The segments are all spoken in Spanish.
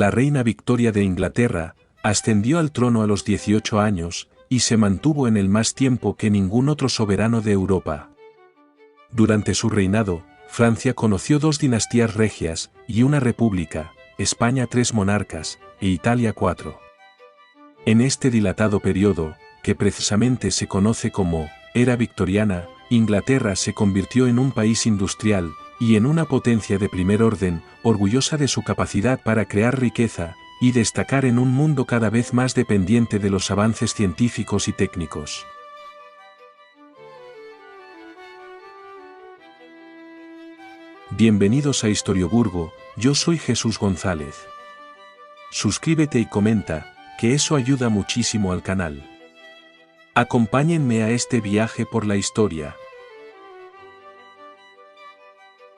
la reina Victoria de Inglaterra, ascendió al trono a los 18 años, y se mantuvo en él más tiempo que ningún otro soberano de Europa. Durante su reinado, Francia conoció 2 dinastías regias y una república, España 3 monarcas, e Italia 4. En este dilatado periodo, que precisamente se conoce como era victoriana, Inglaterra se convirtió en un país industrial, y en una potencia de primer orden, orgullosa de su capacidad para crear riqueza, y destacar en un mundo cada vez más dependiente de los avances científicos y técnicos. Bienvenidos a Historioburgo, yo soy Jesús González. Suscríbete y comenta, que eso ayuda muchísimo al canal. Acompáñenme a este viaje por la historia.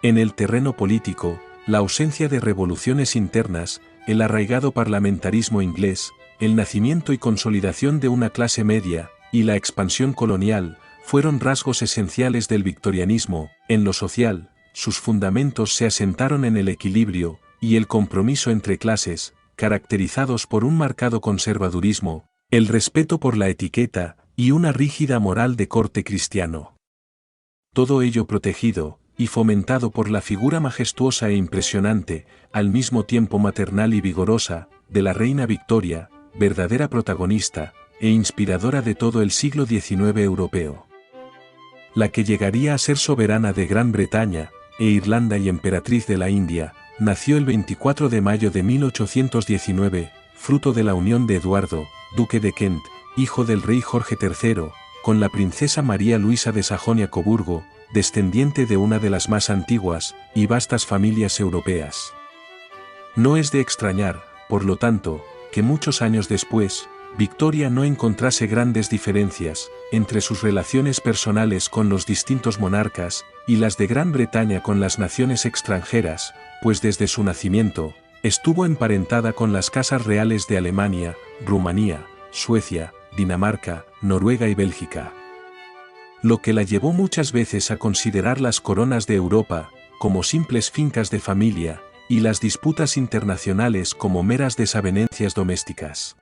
En el terreno político, la ausencia de revoluciones internas, el arraigado parlamentarismo inglés, el nacimiento y consolidación de una clase media, y la expansión colonial, fueron rasgos esenciales del victorianismo. En lo social, sus fundamentos se asentaron en el equilibrio y el compromiso entre clases, caracterizados por un marcado conservadurismo, el respeto por la etiqueta y una rígida moral de corte cristiano. Todo ello protegido y fomentado por la figura majestuosa e impresionante, al mismo tiempo maternal y vigorosa, de la reina Victoria, verdadera protagonista e inspiradora de todo el siglo XIX europeo. La que llegaría a ser soberana de Gran Bretaña e Irlanda y emperatriz de la India, nació el 24 de mayo de 1819, fruto de la unión de Eduardo, duque de Kent, hijo del rey Jorge III, con la princesa María Luisa de Sajonia-Coburgo, descendiente de una de las más antiguas y vastas familias europeas. No es de extrañar, por lo tanto, que muchos años después, Victoria no encontrase grandes diferencias entre sus relaciones personales con los distintos monarcas y las de Gran Bretaña con las naciones extranjeras, pues desde su nacimiento, estuvo emparentada con las casas reales de Alemania, Rumanía, Suecia, Dinamarca, Noruega y Bélgica. Lo que la llevó muchas veces a considerar las coronas de Europa como simples fincas de familia, y las disputas internacionales como meras desavenencias domésticas.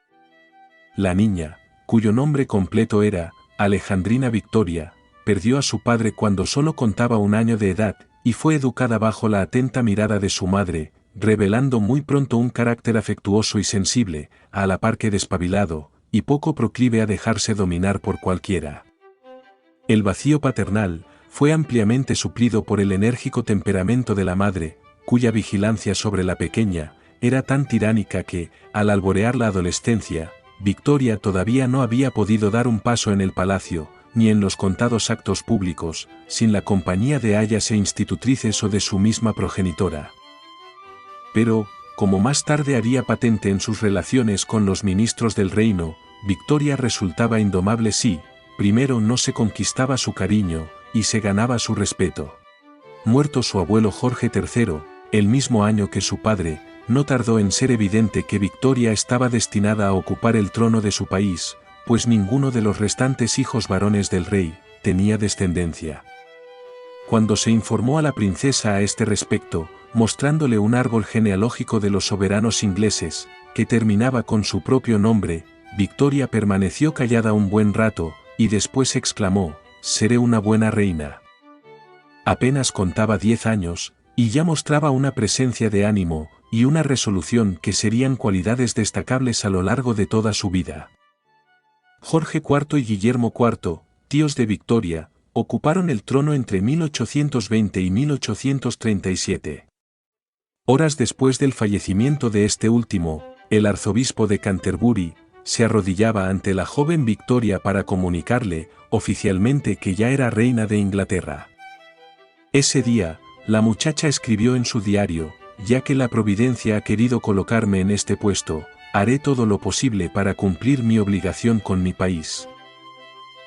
La niña, cuyo nombre completo era Alejandrina Victoria, perdió a su padre cuando solo contaba 1 año de edad, y fue educada bajo la atenta mirada de su madre, revelando muy pronto un carácter afectuoso y sensible, a la par que despabilado, y poco proclive a dejarse dominar por cualquiera. El vacío paternal fue ampliamente suplido por el enérgico temperamento de la madre, cuya vigilancia sobre la pequeña era tan tiránica que, al alborear la adolescencia, Victoria todavía no había podido dar un paso en el palacio, ni en los contados actos públicos, sin la compañía de ayas e institutrices o de su misma progenitora. Pero, como más tarde haría patente en sus relaciones con los ministros del reino, Victoria resultaba indomable si, primero no se conquistaba su cariño, y se ganaba su respeto. Muerto su abuelo Jorge III, el mismo año que su padre, no tardó en ser evidente que Victoria estaba destinada a ocupar el trono de su país, pues ninguno de los restantes hijos varones del rey tenía descendencia. Cuando se informó a la princesa a este respecto, mostrándole un árbol genealógico de los soberanos ingleses, que terminaba con su propio nombre, Victoria permaneció callada un buen rato, y después exclamó: «Seré una buena reina». Apenas contaba 10 años, y ya mostraba una presencia de ánimo y una resolución que serían cualidades destacables a lo largo de toda su vida. Jorge IV y Guillermo IV, tíos de Victoria, ocuparon el trono entre 1820 y 1837. Horas después del fallecimiento de este último, el arzobispo de Canterbury se arrodillaba ante la joven Victoria para comunicarle, oficialmente, que ya era reina de Inglaterra. Ese día, la muchacha escribió en su diario: «Ya que la providencia ha querido colocarme en este puesto, haré todo lo posible para cumplir mi obligación con mi país.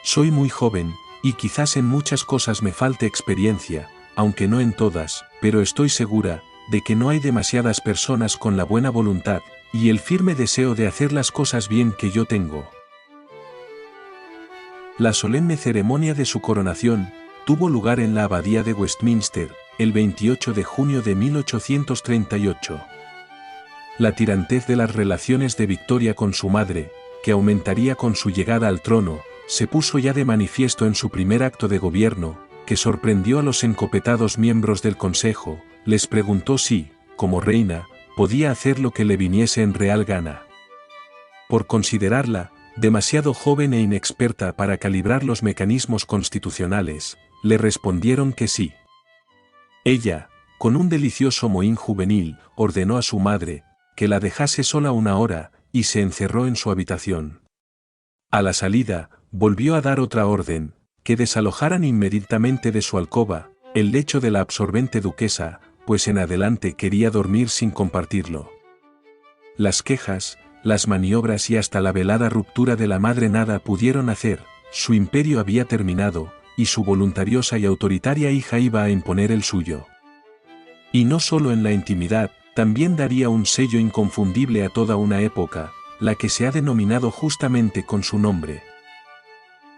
Soy muy joven, y quizás en muchas cosas me falte experiencia, aunque no en todas, pero estoy segura de que no hay demasiadas personas con la buena voluntad y el firme deseo de hacer las cosas bien que yo tengo». La solemne ceremonia de su coronación tuvo lugar en la abadía de Westminster, el 28 de junio de 1838. la tirantez de las relaciones de Victoria con su madre, que aumentaría con su llegada al trono, se puso ya de manifiesto en su primer acto de gobierno, que sorprendió a los encopetados miembros del consejo, les preguntó si, como reina, podía hacer lo que le viniese en real gana. Por considerarla demasiado joven e inexperta para calibrar los mecanismos constitucionales, le respondieron que sí. Ella, con un delicioso mohín juvenil, ordenó a su madre que la dejase sola una hora, y se encerró en su habitación. A la salida, volvió a dar otra orden, que desalojaran inmediatamente de su alcoba el lecho de la absorbente duquesa, pues en adelante quería dormir sin compartirlo. Las quejas, las maniobras y hasta la velada ruptura de la madre nada pudieron hacer, su imperio había terminado, y su voluntariosa y autoritaria hija iba a imponer el suyo. Y no solo en la intimidad, también daría un sello inconfundible a toda una época, la que se ha denominado justamente con su nombre.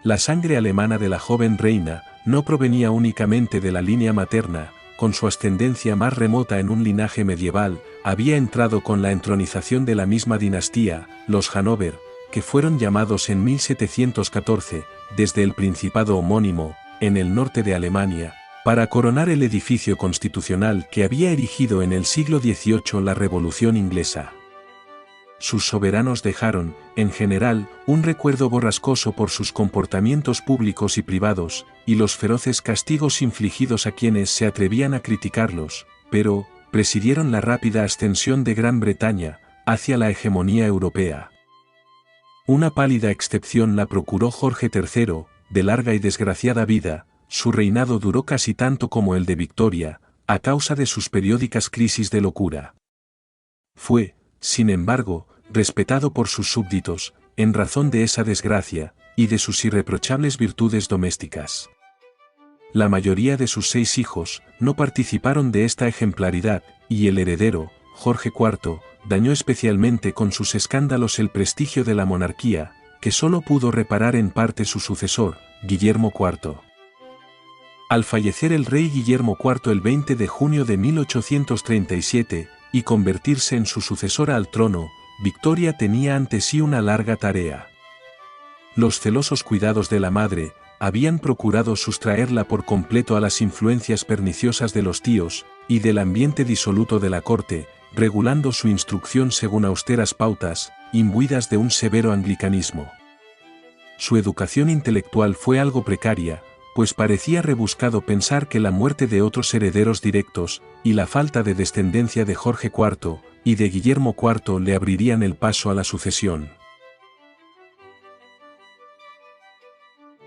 La sangre alemana de la joven reina no provenía únicamente de la línea materna, con su ascendencia más remota en un linaje medieval, había entrado con la entronización de la misma dinastía, los Hannover, que fueron llamados en 1714, desde el principado homónimo, en el norte de Alemania, para coronar el edificio constitucional que había erigido en el siglo XVIII la Revolución Inglesa. Sus soberanos dejaron, en general, un recuerdo borrascoso por sus comportamientos públicos y privados, y los feroces castigos infligidos a quienes se atrevían a criticarlos, pero presidieron la rápida ascensión de Gran Bretaña hacia la hegemonía europea. Una pálida excepción la procuró Jorge III, de larga y desgraciada vida. Su reinado duró casi tanto como el de Victoria, a causa de sus periódicas crisis de locura. Fue, sin embargo, respetado por sus súbditos, en razón de esa desgracia, y de sus irreprochables virtudes domésticas. La mayoría de sus 6 hijos no participaron de esta ejemplaridad, y el heredero, Jorge IV, dañó especialmente con sus escándalos el prestigio de la monarquía, que solo pudo reparar en parte su sucesor, Guillermo IV. Al fallecer el rey Guillermo IV el 20 de junio de 1837, y convertirse en su sucesora al trono, Victoria tenía ante sí una larga tarea. Los celosos cuidados de la madre habían procurado sustraerla por completo a las influencias perniciosas de los tíos, y del ambiente disoluto de la corte, regulando su instrucción según austeras pautas, imbuidas de un severo anglicanismo. Su educación intelectual fue algo precaria, pues parecía rebuscado pensar que la muerte de otros herederos directos, y la falta de descendencia de Jorge IV, y de Guillermo IV le abrirían el paso a la sucesión.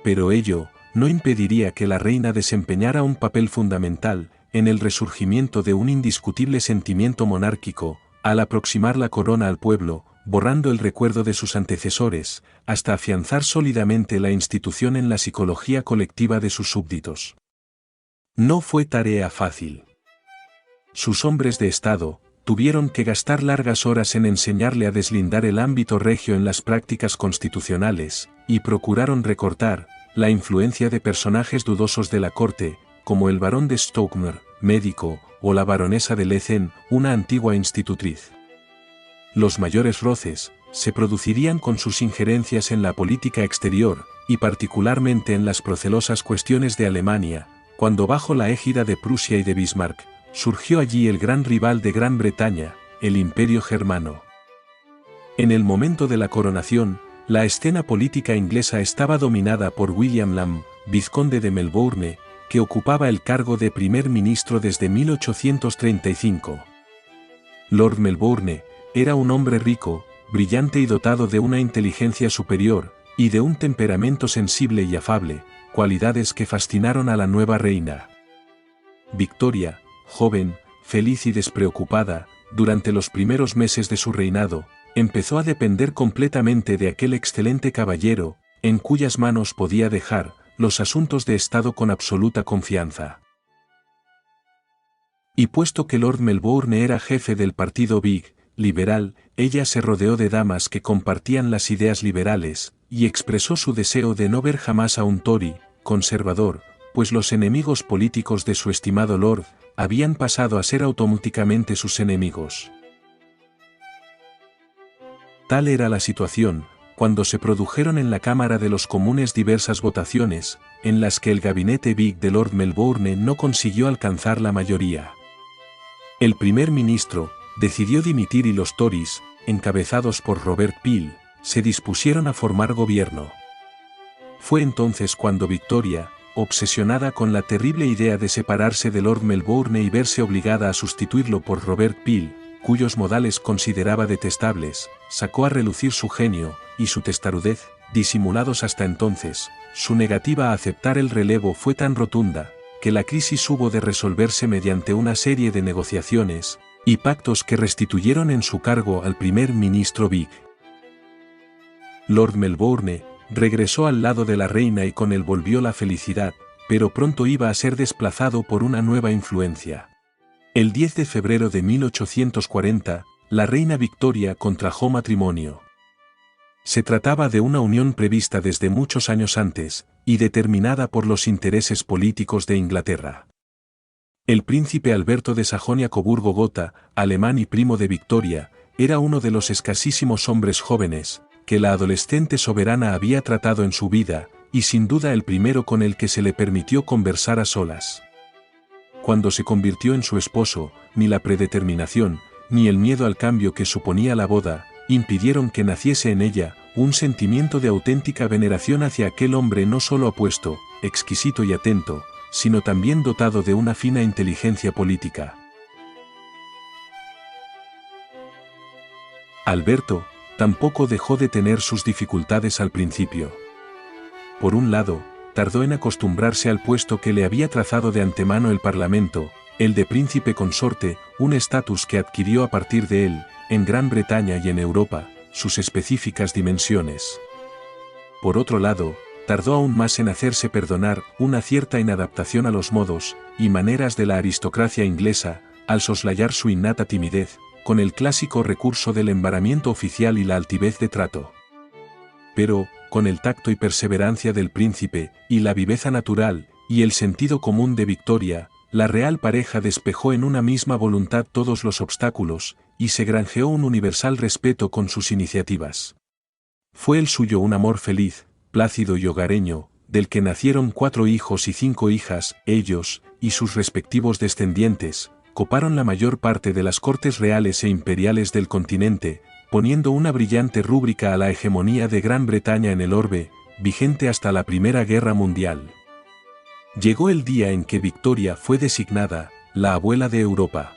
Pero ello no impediría que la reina desempeñara un papel fundamental en el resurgimiento de un indiscutible sentimiento monárquico, al aproximar la corona al pueblo, borrando el recuerdo de sus antecesores, hasta afianzar sólidamente la institución en la psicología colectiva de sus súbditos. No fue tarea fácil. Sus hombres de Estado tuvieron que gastar largas horas en enseñarle a deslindar el ámbito regio en las prácticas constitucionales, y procuraron recortar la influencia de personajes dudosos de la corte, como el barón de Stockmer, médico, o la baronesa de Lezen, una antigua institutriz. Los mayores roces se producirían con sus injerencias en la política exterior, y particularmente en las procelosas cuestiones de Alemania, cuando bajo la égida de Prusia y de Bismarck, surgió allí el gran rival de Gran Bretaña, el Imperio Germano. En el momento de la coronación, la escena política inglesa estaba dominada por William Lamb, vizconde de Melbourne, que ocupaba el cargo de primer ministro desde 1835. Lord Melbourne era un hombre rico, brillante y dotado de una inteligencia superior, y de un temperamento sensible y afable, cualidades que fascinaron a la nueva reina. Victoria, joven, feliz y despreocupada, durante los primeros meses de su reinado, empezó a depender completamente de aquel excelente caballero, en cuyas manos podía dejar los asuntos de Estado con absoluta confianza. Y puesto que Lord Melbourne era jefe del partido Whig, liberal, ella se rodeó de damas que compartían las ideas liberales, y expresó su deseo de no ver jamás a un Tory, conservador, pues los enemigos políticos de su estimado Lord, habían pasado a ser automáticamente sus enemigos. Tal era la situación, cuando se produjeron en la Cámara de los Comunes diversas votaciones, en las que el gabinete Whig de Lord Melbourne no consiguió alcanzar la mayoría. El primer ministro decidió dimitir y los Tories, encabezados por Robert Peel, se dispusieron a formar gobierno. Fue entonces cuando Victoria, obsesionada con la terrible idea de separarse de Lord Melbourne y verse obligada a sustituirlo por Robert Peel, cuyos modales consideraba detestables, sacó a relucir su genio y su testarudez, disimulados hasta entonces. Su negativa a aceptar el relevo fue tan rotunda, que la crisis hubo de resolverse mediante una serie de negociaciones y pactos que restituyeron en su cargo al primer ministro Whig. Lord Melbourne regresó al lado de la reina y con él volvió la felicidad, pero pronto iba a ser desplazado por una nueva influencia. El 10 de febrero de 1840, la reina Victoria contrajo matrimonio. Se trataba de una unión prevista desde muchos años antes, y determinada por los intereses políticos de Inglaterra. El príncipe Alberto de Sajonia-Coburgo-Gotha, alemán y primo de Victoria, era uno de los escasísimos hombres jóvenes que la adolescente soberana había tratado en su vida, y sin duda el primero con el que se le permitió conversar a solas. Cuando se convirtió en su esposo, ni la predeterminación, ni el miedo al cambio que suponía la boda, impidieron que naciese en ella un sentimiento de auténtica veneración hacia aquel hombre no solo apuesto, exquisito y atento, sino también dotado de una fina inteligencia política. Alberto tampoco dejó de tener sus dificultades al principio. Por un lado, tardó en acostumbrarse al puesto que le había trazado de antemano el Parlamento, el de príncipe consorte, un estatus que adquirió a partir de él, en Gran Bretaña y en Europa, sus específicas dimensiones. Por otro lado, tardó aún más en hacerse perdonar una cierta inadaptación a los modos y maneras de la aristocracia inglesa, al soslayar su innata timidez, con el clásico recurso del embaramiento oficial y la altivez de trato. Pero, con el tacto y perseverancia del príncipe, y la viveza natural, y el sentido común de Victoria, la real pareja despejó en una misma voluntad todos los obstáculos, y se granjeó un universal respeto con sus iniciativas. Fue el suyo un amor feliz, plácido y hogareño, del que nacieron 4 hijos y 5 hijas. Ellos, y sus respectivos descendientes, coparon la mayor parte de las cortes reales e imperiales del continente, poniendo una brillante rúbrica a la hegemonía de Gran Bretaña en el orbe, vigente hasta la Primera Guerra Mundial. Llegó el día en que Victoria fue designada la abuela de Europa.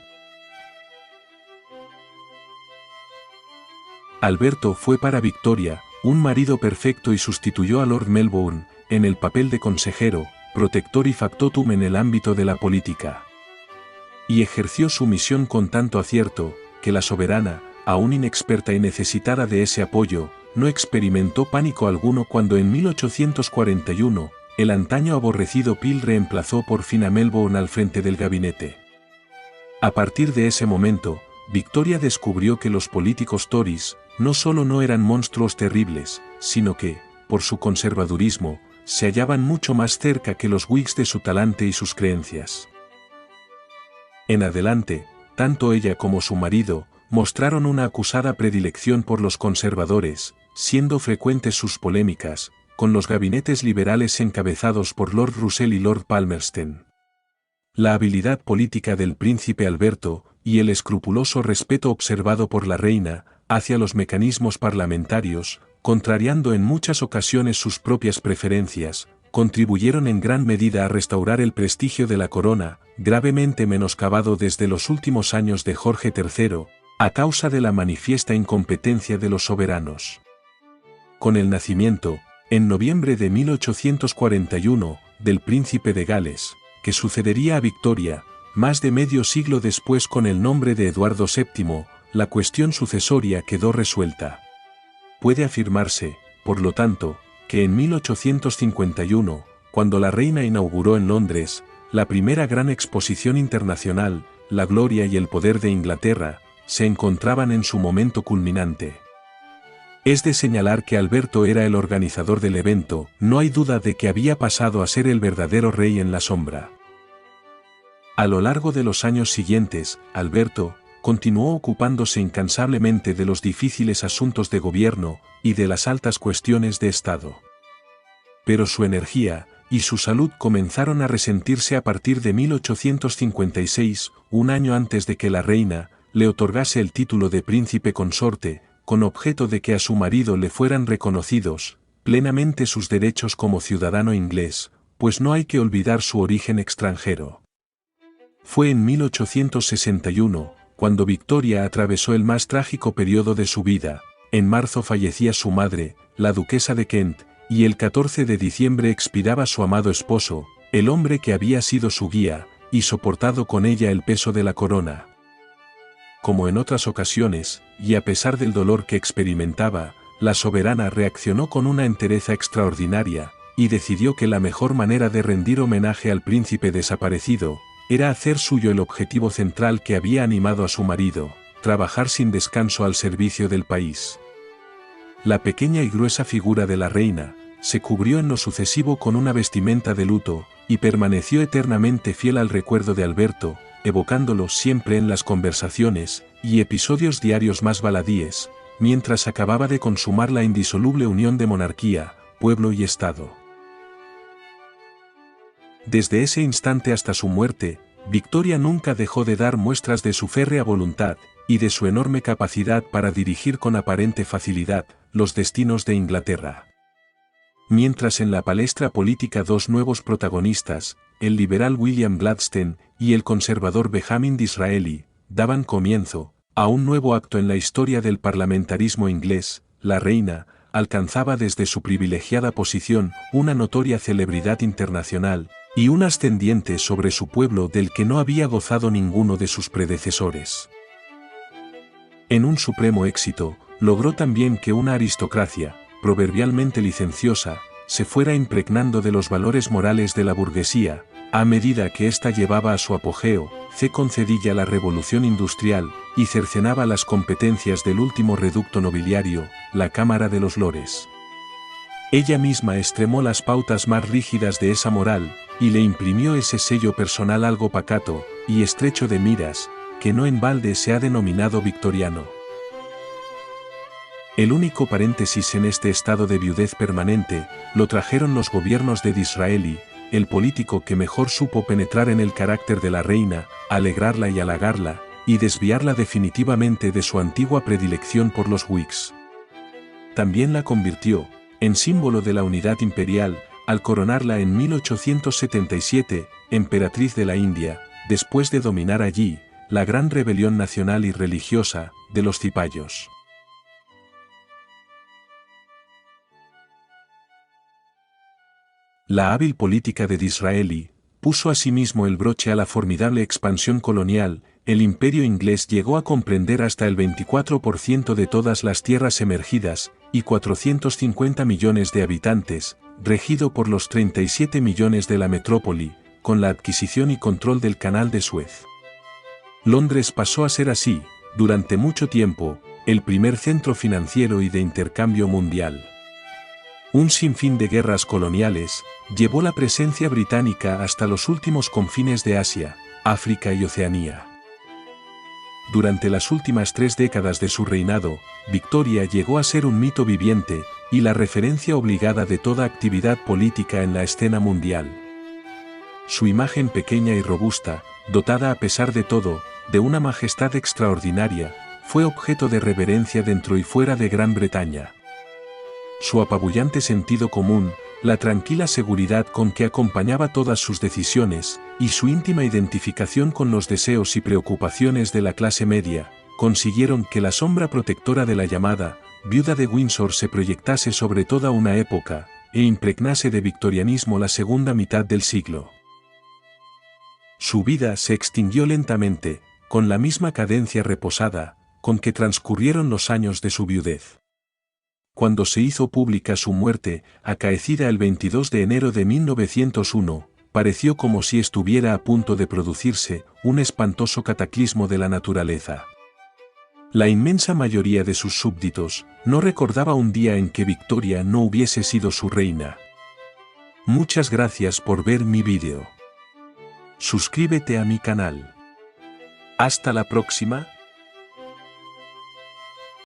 Alberto fue para Victoria un marido perfecto y sustituyó a Lord Melbourne en el papel de consejero, protector y factotum en el ámbito de la política. Y ejerció su misión con tanto acierto, que la soberana, aún inexperta y necesitada de ese apoyo, no experimentó pánico alguno cuando en 1841, el antaño aborrecido Peel reemplazó por fin a Melbourne al frente del gabinete. A partir de ese momento, Victoria descubrió que los políticos Tories no solo no eran monstruos terribles, sino que, por su conservadurismo, se hallaban mucho más cerca que los Whigs de su talante y sus creencias. En adelante, tanto ella como su marido mostraron una acusada predilección por los conservadores, siendo frecuentes sus polémicas con los gabinetes liberales encabezados por Lord Russell y Lord Palmerston. La habilidad política del príncipe Alberto y el escrupuloso respeto observado por la reina hacia los mecanismos parlamentarios, contrariando en muchas ocasiones sus propias preferencias, contribuyeron en gran medida a restaurar el prestigio de la corona, gravemente menoscabado desde los últimos años de Jorge III, a causa de la manifiesta incompetencia de los soberanos. Con el nacimiento, en noviembre de 1841, del príncipe de Gales, que sucedería a Victoria, más de medio siglo después con el nombre de Eduardo VII, la cuestión sucesoria quedó resuelta. Puede afirmarse, por lo tanto, que en 1851, cuando la reina inauguró en Londres, la primera gran exposición internacional, la gloria y el poder de Inglaterra, se encontraban en su momento culminante. Es de señalar que Alberto era el organizador del evento, no hay duda de que había pasado a ser el verdadero rey en la sombra. A lo largo de los años siguientes, Alberto, continuó ocupándose incansablemente de los difíciles asuntos de gobierno y de las altas cuestiones de Estado. Pero su energía y su salud comenzaron a resentirse a partir de 1856, un año antes de que la reina le otorgase el título de príncipe consorte, con objeto de que a su marido le fueran reconocidos plenamente sus derechos como ciudadano inglés, pues no hay que olvidar su origen extranjero. Fue en 1861, cuando Victoria atravesó el más trágico periodo de su vida. En marzo fallecía su madre, la duquesa de Kent, y el 14 de diciembre expiraba su amado esposo, el hombre que había sido su guía, y soportado con ella el peso de la corona. Como en otras ocasiones, y a pesar del dolor que experimentaba, la soberana reaccionó con una entereza extraordinaria, y decidió que la mejor manera de rendir homenaje al príncipe desaparecido era hacer suyo el objetivo central que había animado a su marido, trabajar sin descanso al servicio del país. La pequeña y gruesa figura de la reina se cubrió en lo sucesivo con una vestimenta de luto, y permaneció eternamente fiel al recuerdo de Alberto, evocándolo siempre en las conversaciones y episodios diarios más baladíes, mientras acababa de consumar la indisoluble unión de monarquía, pueblo y Estado. Desde ese instante hasta su muerte, Victoria nunca dejó de dar muestras de su férrea voluntad y de su enorme capacidad para dirigir con aparente facilidad los destinos de Inglaterra. Mientras en la palestra política dos nuevos protagonistas, el liberal William Gladstone y el conservador Benjamin Disraeli, daban comienzo a un nuevo acto en la historia del parlamentarismo inglés, la reina alcanzaba desde su privilegiada posición una notoria celebridad internacional y un ascendiente sobre su pueblo del que no había gozado ninguno de sus predecesores. En un supremo éxito, logró también que una aristocracia, proverbialmente licenciosa, se fuera impregnando de los valores morales de la burguesía, a medida que ésta llevaba a su apogeo, concedilla la revolución industrial, y cercenaba las competencias del último reducto nobiliario, la Cámara de los Lores. Ella misma extremó las pautas más rígidas de esa moral, y le imprimió ese sello personal algo pacato y estrecho de miras, que no en balde se ha denominado victoriano. El único paréntesis en este estado de viudez permanente, lo trajeron los gobiernos de Disraeli, el político que mejor supo penetrar en el carácter de la reina, alegrarla y halagarla, y desviarla definitivamente de su antigua predilección por los Whigs. También la convirtió en símbolo de la unidad imperial, al coronarla en 1877, emperatriz de la India, después de dominar allí la gran rebelión nacional y religiosa de los cipayos. La hábil política de Disraeli puso asimismo el broche a la formidable expansión colonial. El imperio inglés llegó a comprender hasta el 24% de todas las tierras emergidas y 450 millones de habitantes, regido por los 37 millones de la metrópoli, con la adquisición y control del Canal de Suez. Londres pasó a ser así, durante mucho tiempo, el primer centro financiero y de intercambio mundial. Un sinfín de guerras coloniales llevó la presencia británica hasta los últimos confines de Asia, África y Oceanía. Durante las últimas 3 décadas de su reinado, Victoria llegó a ser un mito viviente y la referencia obligada de toda actividad política en la escena mundial. Su imagen pequeña y robusta, dotada a pesar de todo, de una majestad extraordinaria, fue objeto de reverencia dentro y fuera de Gran Bretaña. Su apabullante sentido común, la tranquila seguridad con que acompañaba todas sus decisiones, y su íntima identificación con los deseos y preocupaciones de la clase media, consiguieron que la sombra protectora de la llamada viuda de Windsor se proyectase sobre toda una época, e impregnase de victorianismo la segunda mitad del siglo. Su vida se extinguió lentamente, con la misma cadencia reposada, con que transcurrieron los años de su viudez. Cuando se hizo pública su muerte, acaecida el 22 de enero de 1901, pareció como si estuviera a punto de producirse un espantoso cataclismo de la naturaleza. La inmensa mayoría de sus súbditos no recordaba un día en que Victoria no hubiese sido su reina. Muchas gracias por ver mi vídeo. Suscríbete a mi canal. Hasta la próxima.